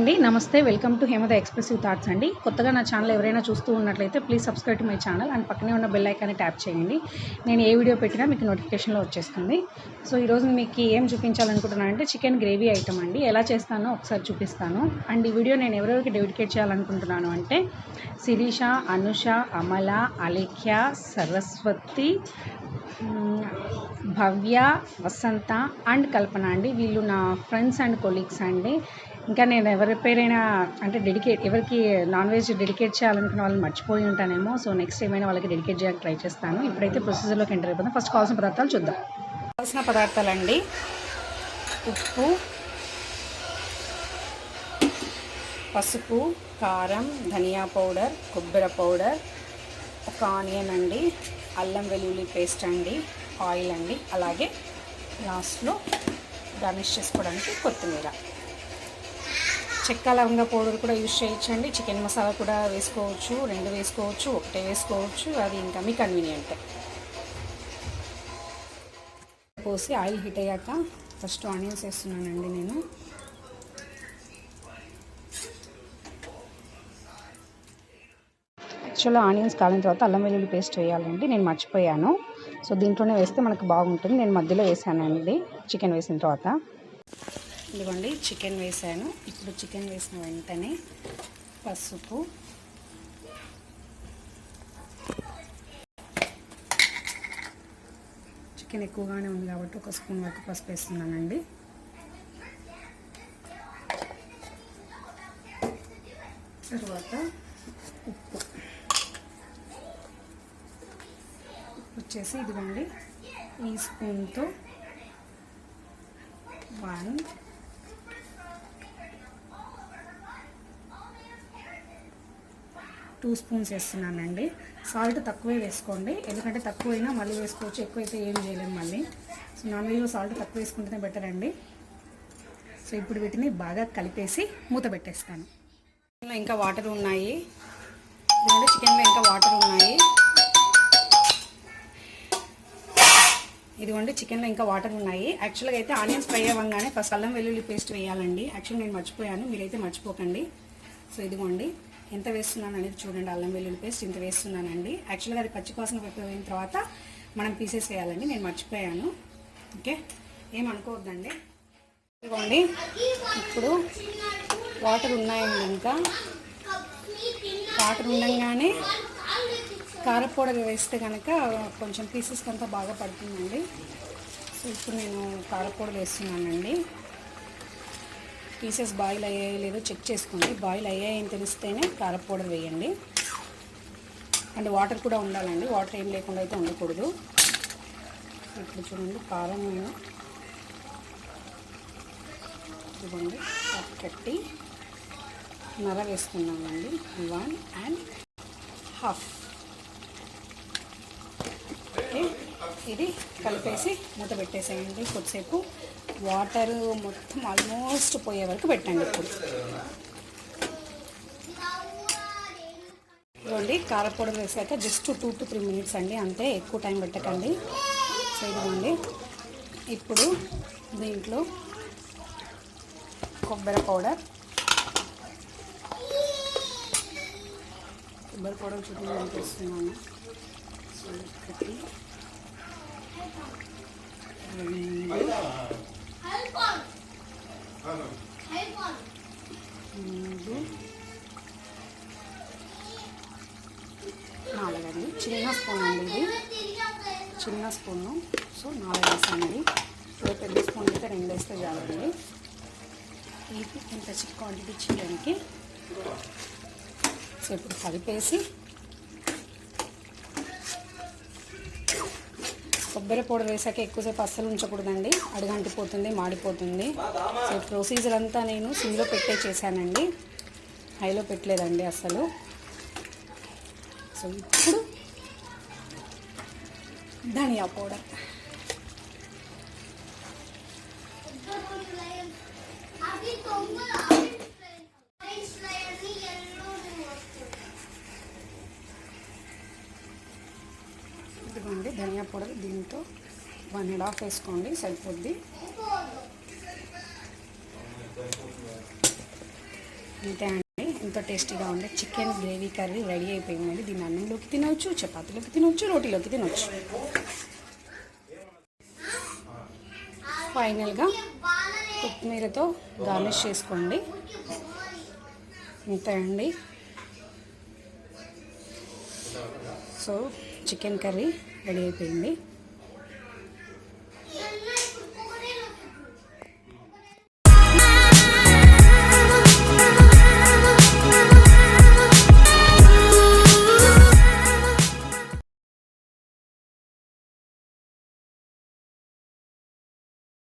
అండి, నమస్తే. Welcome to హేమద expressive thoughts అండి. కొత్తగా నా ఛానల్ ఎవరైనా చూస్తూ ఉన్నట్లయితే please subscribe to my channel and పక్కనే ఉన్న బెల్ ఐకాన్ని ట్యాప్ చేయండి. నేను ఏ వీడియో పెట్టినా మీకు నోటిఫికేషన్లో వచ్చేస్తుంది. సో ఈరోజు మీకు ఏం చూపించాలనుకుంటున్నానంటే చికెన్ గ్రేవీ ఐటమ్ అండి. ఎలా చేస్తానో ఒకసారి చూపిస్తాను. అండ్ ఈ వీడియో నేను ఎవరెవరికి డెడికేట్ చేయాలనుకుంటున్నాను అంటే శిరీష, అనుష, అమల, అలేఖ్య, సరస్వతి, భవ్య, వసంత అండ్ కల్పన అండి. వీళ్ళు నా ఫ్రెండ్స్ అండ్ కొలీగ్స్ అండి. ఇంకా నేను ఎవరి పేరైనా అంటే ఎవరికి నాన్ వెజ్ డెడికేట్ చేయాలనుకున్న వాళ్ళని మర్చిపోయి ఉంటానేమో. సో నెక్స్ట్ ఏమైనా వాళ్ళకి డెడికేట్ చేయడానికి ట్రై చేస్తాను. ఇప్పుడైతే ప్రొసీజర్లోకి ఎంటర్ అయిపోతాం. ఫస్ట్ కావాల్సిన పదార్థాలు చూద్దాం. కావాల్సిన పదార్థాలండి: ఉప్పు, పసుపు, కారం, ధనియా పౌడర్, కొబ్బరి పౌడర్, ఒక ఆనియన్ అండి, అల్లం వెల్లుల్లి పేస్ట్ అండి, ఆయిల్ అండి, అలాగే లాస్ట్లో గార్నిష్ చేసుకోవడానికి కొత్తిమీర. చెక్క లవంగ పౌడర్ కూడా యూజ్ చేయొచ్చండి. చికెన్ మసాలా కూడా వేసుకోవచ్చు, 2 వేసుకోవచ్చు, 1 వేసుకోవచ్చు, అది ఇంకా మీ కన్వీనియంట్. పోసి ఆయిల్ హీట్ అయ్యాక ఫస్ట్ ఆనియన్స్ వేస్తున్నానండి నేను. యాక్చువల్గా ఆనియన్స్ కాలిన తర్వాత అల్లం వెల్లుల్లి పేస్ట్ వేయాలండి, నేను మర్చిపోయాను. సో దీంట్లోనే వేస్తే మనకు బాగుంటుంది. నేను మధ్యలో వేసానండి చికెన్ వేసిన తర్వాత. ఇదిగోండి చికెన్ వేసాను. ఇప్పుడు చికెన్ వేసిన వెంటనే పసుపు, చికెన్ ఎక్కువగానే ఉంది కాబట్టి 1 స్పూన్ వరకు పసుపు వేస్తున్నానండి. తర్వాత ఉప్పు వచ్చేసి ఇదిగోండి ఈ స్పూన్తో 1, 2 స్పూన్స్ వేస్తున్నానండి. సాల్ట్ తక్కువే వేసుకోండి, ఎందుకంటే తక్కువైనా మళ్ళీ వేసుకోవచ్చు, ఎక్కువైతే ఏం చేయలేము మళ్ళీ. సో నాన్ వెజ్లో సాల్ట్ తక్కువ వేసుకుంటేనే బెటర్ అండి. సో ఇప్పుడు వీటిని బాగా కలిపేసి మూత పెట్టేస్తాను. ఇంకా వాటర్ ఉన్నాయి, చికెన్లో ఇంకా వాటర్ ఉన్నాయి. ఇదిగోండి చికెన్లో ఇంకా వాటర్ ఉన్నాయి. యాక్చువల్గా అయితే ఆనియన్స్ ఫ్రై అవ్వగానే ఫస్ట్ అల్లం వెల్లుల్లి పేస్ట్ వేయాలండి. యాక్చువల్గా నేను మర్చిపోయాను, మీరైతే మర్చిపోకండి. సో ఇదిగోండి ఎంత వేస్తున్నాను అనేది చూడండి. అల్లం వెల్లుల్లి పేస్ట్ ఇంత వేస్తున్నానండి. యాక్చువల్గా అది పచ్చి వాసన అయిన తర్వాత మనం పీసెస్ వేయాలండి, నేను మర్చిపోయాను. ఓకే, ఏమనుకోవద్దండి. ఇదిగోండి ఇప్పుడు వాటర్ ఉన్నాయండి. ఇంకా వాటర్ ఉండగానే కారం పౌడర్ వేస్తే కనుక కొంచెం పీసెస్కి అంతా బాగా పడుతుందండి. సో ఇప్పుడు నేను కారం పౌడర్ వేస్తున్నానండి. పీసెస్ బాయిల్ అయ్యాయో లేదో చెక్ చేసుకోండి. బాయిల్ అయ్యాయని తెలిస్తేనే కారం పౌడర్ వేయండి. అండ్ వాటర్ కూడా ఉండాలండి, వాటర్ ఏం లేకుండా అయితే ఉండకూడదు. ఇప్పుడు చూడండి కారం నేను ఇదిగోండి 1.5 వేసుకున్నానండి. 1.5. ఓకే, ఇది కలిపేసి మూత పెట్టేసేయండి. కొద్దిసేపు వాటర్ మొత్తం ఆల్మోస్ట్ పోయే వరకు పెట్టండి. ఇప్పుడు ఇదిగోండి కారం పౌడర్ వేసాక జస్ట్ 2 to 3 మినిట్స్ అండి, అంతే, ఎక్కువ టైం పెట్టకండి. సో ఇదిగోండి ఇప్పుడు దీంట్లో కొబ్బరి పౌడర్ చూపిస్తున్నాను. సో 1, 2, 3, 4 అండి. చిన్న స్పూన్ అండి, ఇది చిన్న స్పూను. సో 4 వేసానండి. ఇప్పుడు పెద్ద స్పూన్ అయితే 2 వేస్తే చాలండి. ఇది ఇంత చిన్న క్వాంటిటీ చికెన్కి. సో ఇప్పుడు కలిపేసి కొబ్బరి పౌడర్ వేసాక ఎక్కువసేపు అస్సలు ఉంచకూడదండి, అడుగంటిపోతుంది, మాడిపోతుంది. సో ప్రొసీజర్ అంతా నేను సిమ్లో పెట్టే చేశానండి, హైలో పెట్టలేదండి అస్సలు. సో ఇప్పుడు ధనియా పౌడర్, ఇదిగోండి ధనియా పౌడర్. దీంతో 1.5 వేసుకోండి, సరిపోద్ది. అంతే అండి, ఎంతో టేస్టీగా ఉండే చికెన్ గ్రేవీ కర్రీ రెడీ అయిపోయిందండి. దీన్ని అన్నంలోకి తినవచ్చు, చపాతీలోకి తినవచ్చు, రోటీలోకి తినవచ్చు. ఫైనల్గా కొత్తిమీరతో గార్నిష్ చేసుకోండి. అంతే అండి. సో చికెన్ కర్రీ రెడీ అయిపోయింది.